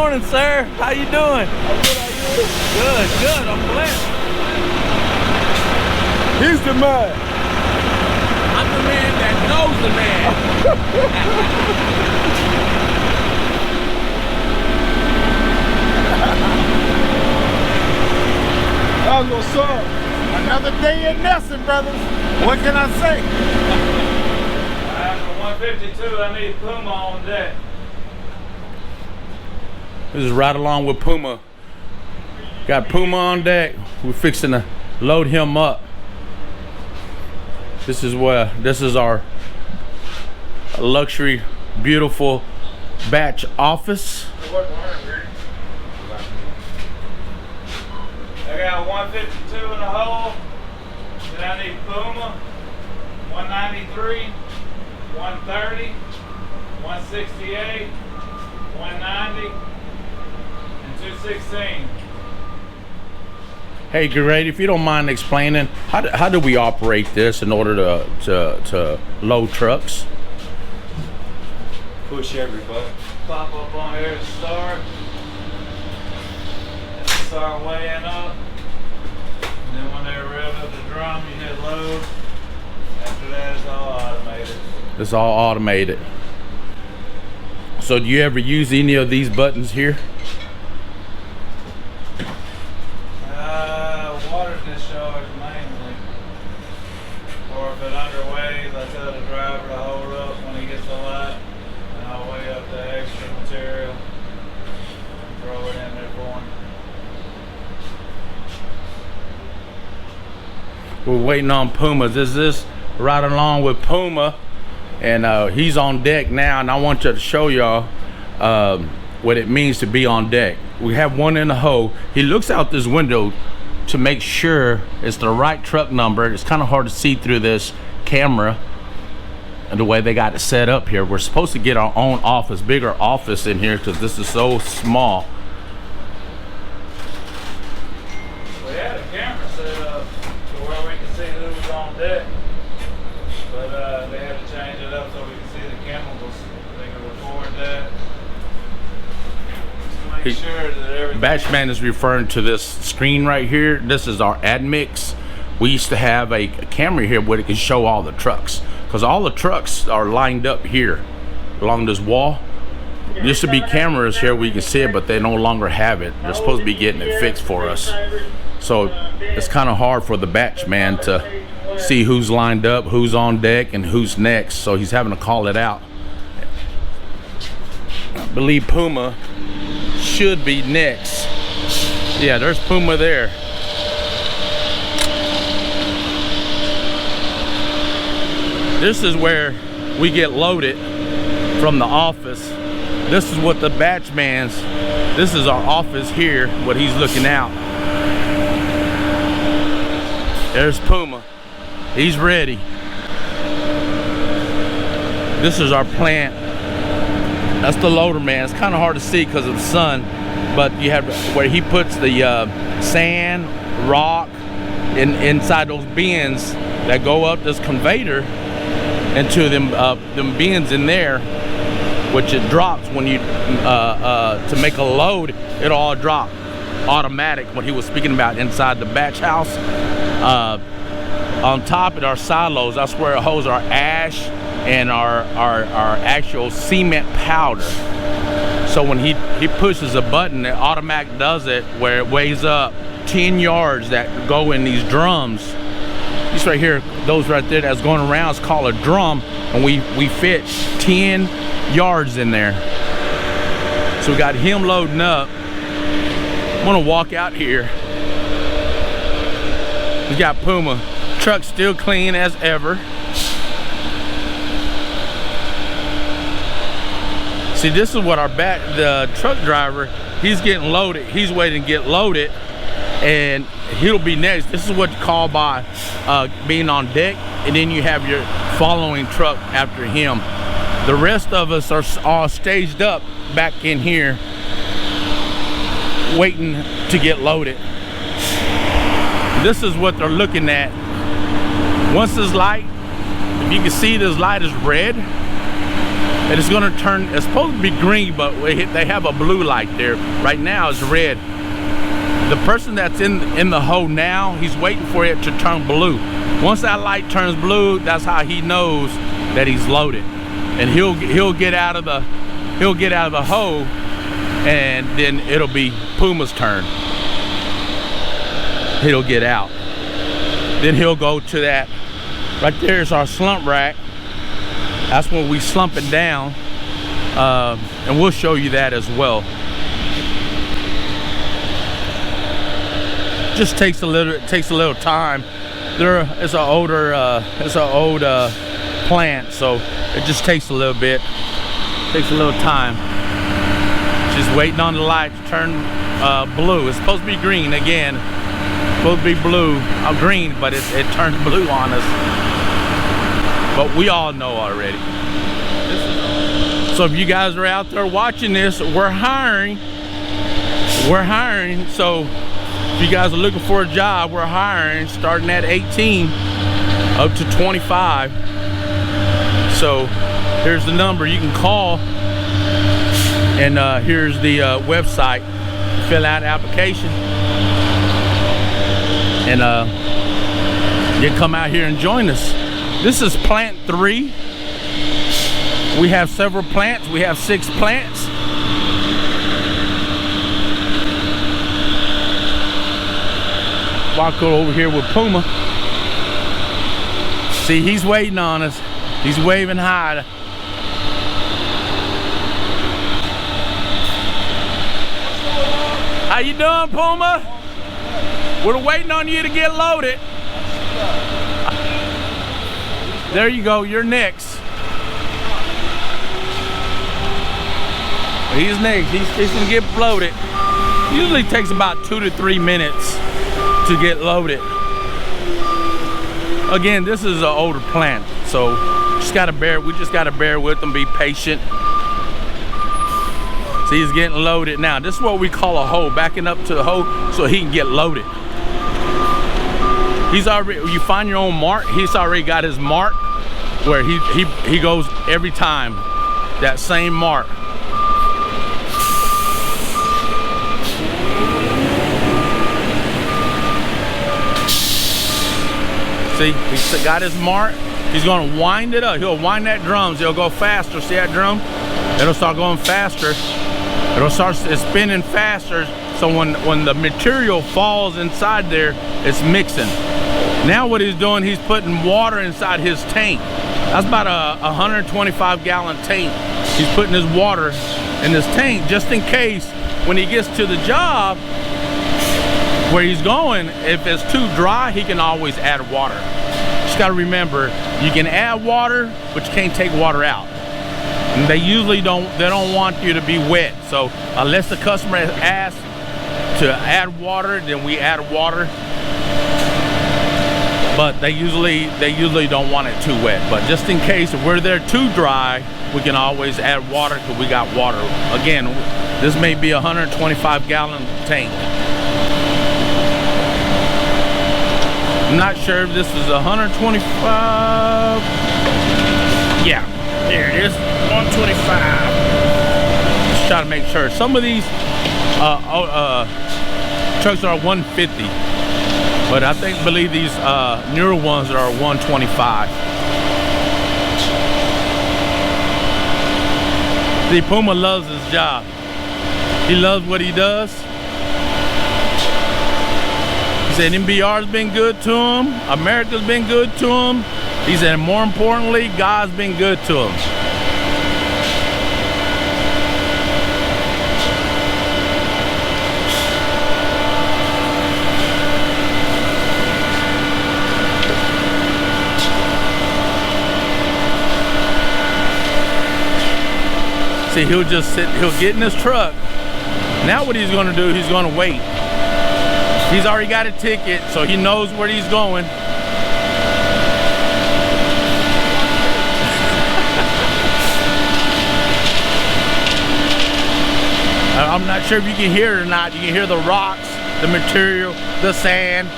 morning, sir. How you doing? Good, good. I'm blessed. He's the man. I'm the man that knows the man. That was what's up. Another day in Nelson, brothers. What can I say? After 152, I need Puma on deck. This is right along with Puma. Got Puma on deck. We're fixing to load him up. This is our luxury, beautiful batch office. I got 152 in the hole. Then I need Puma, 193, 130, 168, 190, and 216. Hey, great. If you don't mind explaining, how do we operate this in order to load trucks? Push every button. Pop up on here to start. Start weighing up. And then when they rev up the drum, you hit load. After that, it's all automated. It's all automated. So do you ever use any of these buttons here? Water discharge mainly. Or if it underweighs, I tell the driver to hold up when he gets a light. And I'll weigh up the extra material. Throw it in there for him. We're waiting on Puma. This is right along with Puma, and he's on deck now, and I want you to show y'all what it means to be on deck. We have one in the hole. He looks out this window to make sure it's the right truck number. It's kind of hard to see through this camera and the way they got it set up here. We're supposed to get our own office, bigger office in here, because this is so small. We had a camera set up to where we can see who was on deck, but they had to change it up so we can see the chemicals. They can record that. Make sure that everything. Batchman is referring to this screen right here. This is our admix. We used to have a camera here where it can show all the trucks, because all the trucks are lined up here along this wall. There used to be cameras here where you can see it, but they no longer have it. They're supposed to be getting it fixed for us. So it's kind of hard for the batchman to see who's lined up, who's on deck, and who's next. So he's having to call it out. I believe Puma should be next. Yeah, there's Puma there. This is where we get loaded from the office. This is what the batchman's, this is our office here, what he's looking out. There's Puma. He's ready. This is our plant. That's the loader man. It's kind of hard to see because of the sun, but you have where he puts the sand, rock inside those bins that go up this conveyor into them bins in there, which it drops when you to make a load. It all drop automatic. What he was speaking about inside the batch house. On top of our silos, that's where it holds our ash and our actual cement powder. So when he pushes a button, it automatic does it where it weighs up 10 yards that go in these drums. This right here, those right there that's going around is called a drum, and we fit 10 yards in there. So we got him loading up. I'm gonna walk out here. We got Puma. Truck still clean as ever. See, this is what the truck driver, he's getting loaded. He's waiting to get loaded, and he'll be next. This is what you call by being on deck, and then you have your following truck after him. The rest of us are all staged up back in here, waiting to get loaded. This is what they're looking at. Once this light, if you can see, this light is red. and it's gonna turn, it's supposed to be green, but they have a blue light there. Right now it's red. The person that's in the hoe now, he's waiting for it to turn blue. Once that light turns blue, that's how he knows that he's loaded. And he'll get out of the hoe, and then it'll be Puma's turn. He'll get out. Then he'll go to that. Right there's our slump rack. That's when we slump it down, and we'll show you that as well. Just takes a little time. It's an old plant, so it just takes a little bit. Takes a little time. Just waiting on the light to turn blue. It's supposed to be green again. It's supposed to be blue, green, but it turned blue on us. But we all know already. So if you guys are out there watching this, we're hiring. We're hiring. So if you guys are looking for a job, we're hiring, starting at 18 up to 25. So here's the number you can call, and here's the website. Fill out an application, and you can come out here and join us. This is plant 3. We have several plants. We have 6 plants. Walk over here with Puma. See, he's waiting on us. He's waving hi. How you doing, Puma? We're waiting on you to get loaded. There you go, you're next. He's next, he's gonna get loaded. Usually takes about 2 to 3 minutes to get loaded. Again, this is an older plant, so we just gotta bear with them, be patient. See, he's getting loaded now. This is what we call a hoe, backing up to the hoe so he can get loaded. He's already, you find your own mark, he's already got his mark where he goes every time, that same mark. See, he's got his mark. He's gonna wind it up. He'll wind that drums. He'll go faster. See that drum? It'll start going faster. It'll start spinning faster. So when the material falls inside there, it's mixing. Now what he's doing, he's putting water inside his tank. That's about a 125 gallon tank. He's putting his water in this tank just in case when he gets to the job where he's going, if it's too dry, he can always add water. Just gotta remember, you can add water, but you can't take water out. And they usually don't want you to be wet. So unless the customer asks to add water, then we add water. But they usually don't want it too wet. But just in case if we're there too dry, we can always add water because we got water. Again, this may be a 125 gallon tank. I'm not sure if this is 125. Yeah, there it is, 125. Just try to make sure. Some of these trucks are 150, but I believe these newer ones are 125. See, Puma loves his job. He loves what he does. He said NBR's been good to him, America's been good to him. He said, more importantly, God's been good to him. See, he'll just sit, he'll get in his truck. Now what he's gonna do, he's gonna wait. He's already got a ticket, so he knows where he's going. I'm not sure if you can hear it or not. You can hear the rocks, the material, the sand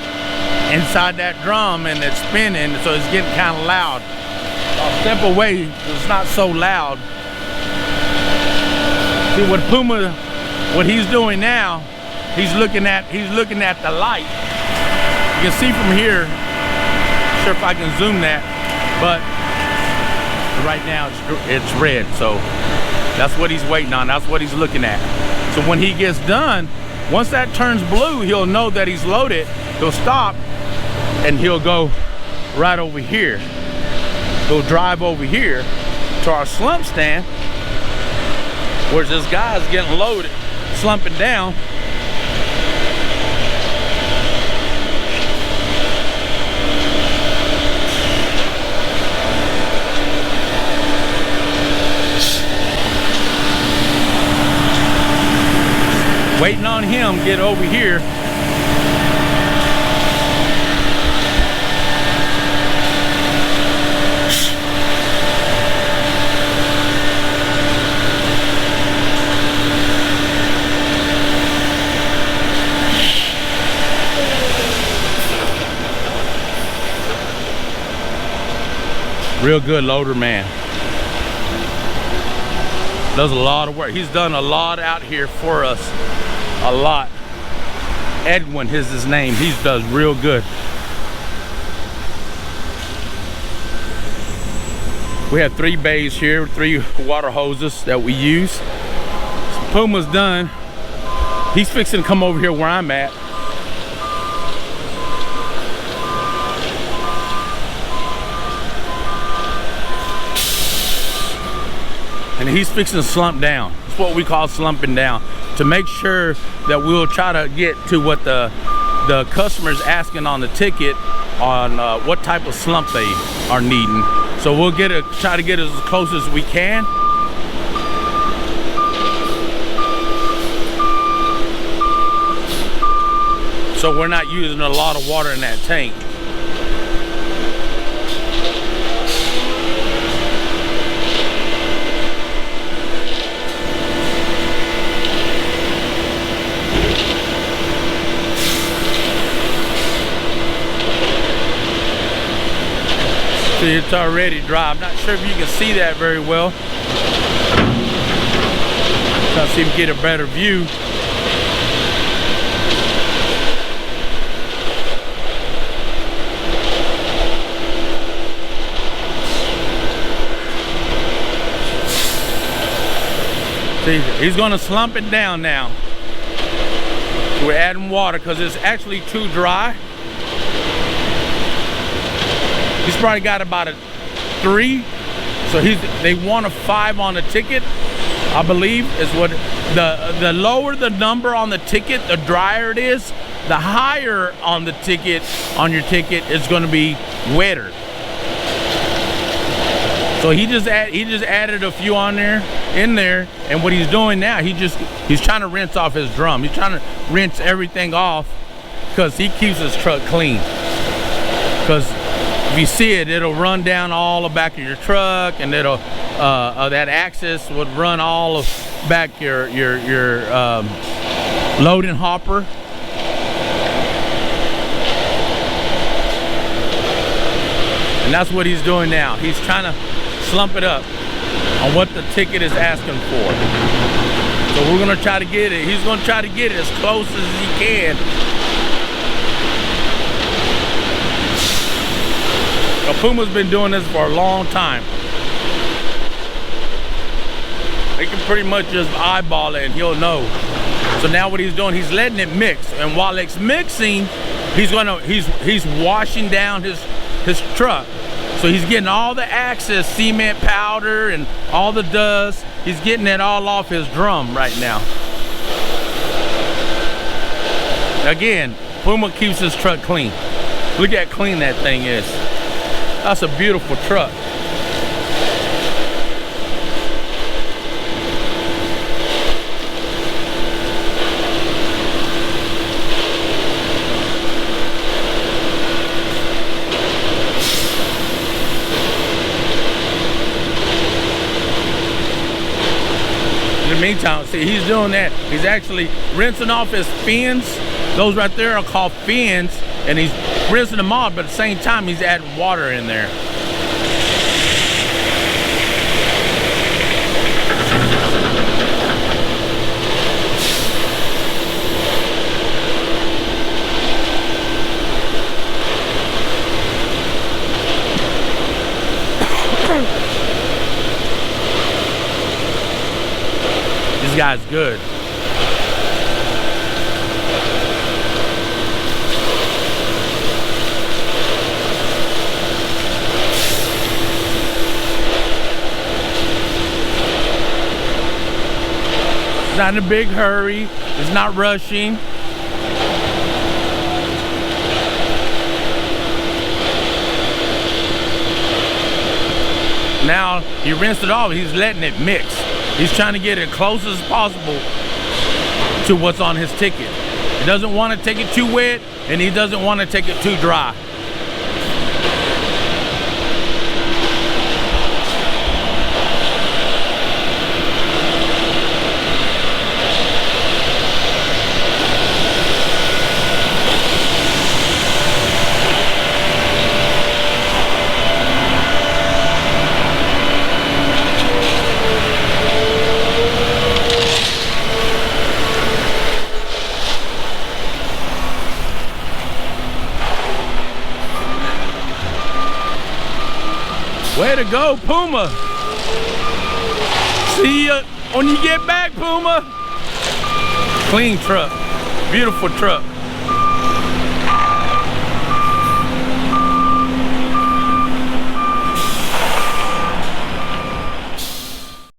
inside that drum, and it's spinning, so it's getting kind of loud. I'll step away, it's not so loud. See what Puma, what he's doing now, he's looking at the light. You can see from here, not sure if I can zoom that, but right now it's red, so that's what he's waiting on, that's what he's looking at. So when he gets done, once that turns blue, he'll know that he's loaded, he'll stop, and he'll go right over here. He'll drive over here to our slump stand, where this guy's getting loaded, slumping down. Waiting on him get over here. Real good loader, man. Does a lot of work. He's done a lot out here for us. A lot. Edwin is his name. He does real good. We have 3 bays here, 3 water hoses that we use. So Puma's done. He's fixing to come over here where I'm at. And he's fixing to slump down. It's what we call slumping down, to make sure that we'll try to get to what the customer's asking on the ticket on what type of slump they are needing. So we'll try to get as close as we can. So we're not using a lot of water in that tank. See, it's already dry. I'm not sure if you can see that very well. Try to see if we get a better view. See, he's gonna slump it down now. We're adding water because it's actually too dry. He's probably got about a 3, so they want a 5 on the ticket, I believe is what. The lower the number on the ticket, the drier it is. The higher on the ticket, on your ticket, is going to be wetter. So he just added a few in there, and what he's doing now, he's trying to rinse off his drum. He's trying to rinse everything off because he keeps his truck clean. Because if you see it, it'll run down all the back of your truck, and it'll that axis would run all of back your loading hopper. And that's what he's doing now. He's trying to slump it up on what the ticket is asking for. So we're gonna try to get it. He's gonna try to get it as close as he can. Now, Puma's been doing this for a long time. He can pretty much just eyeball it and he'll know. So now what he's doing, he's letting it mix. And while it's mixing, he's washing down his truck. So he's getting all the excess cement powder and all the dust. He's getting it all off his drum right now. Again, Puma keeps his truck clean. Look at how clean that thing is. That's a beautiful truck. In the meantime, see, he's doing that. He's actually rinsing off his fins. Those right there are called fins, and he's rinsing them off, but at the same time he's adding water in there. This guy's good. Not in a big hurry. It's not rushing. Now he rinsed it off. He's letting it mix. He's trying to get it close as possible to what's on his ticket. He doesn't want to take it too wet, and he doesn't want to take it too dry. Way to go, Puma. See ya when you get back, Puma. Clean truck, beautiful truck.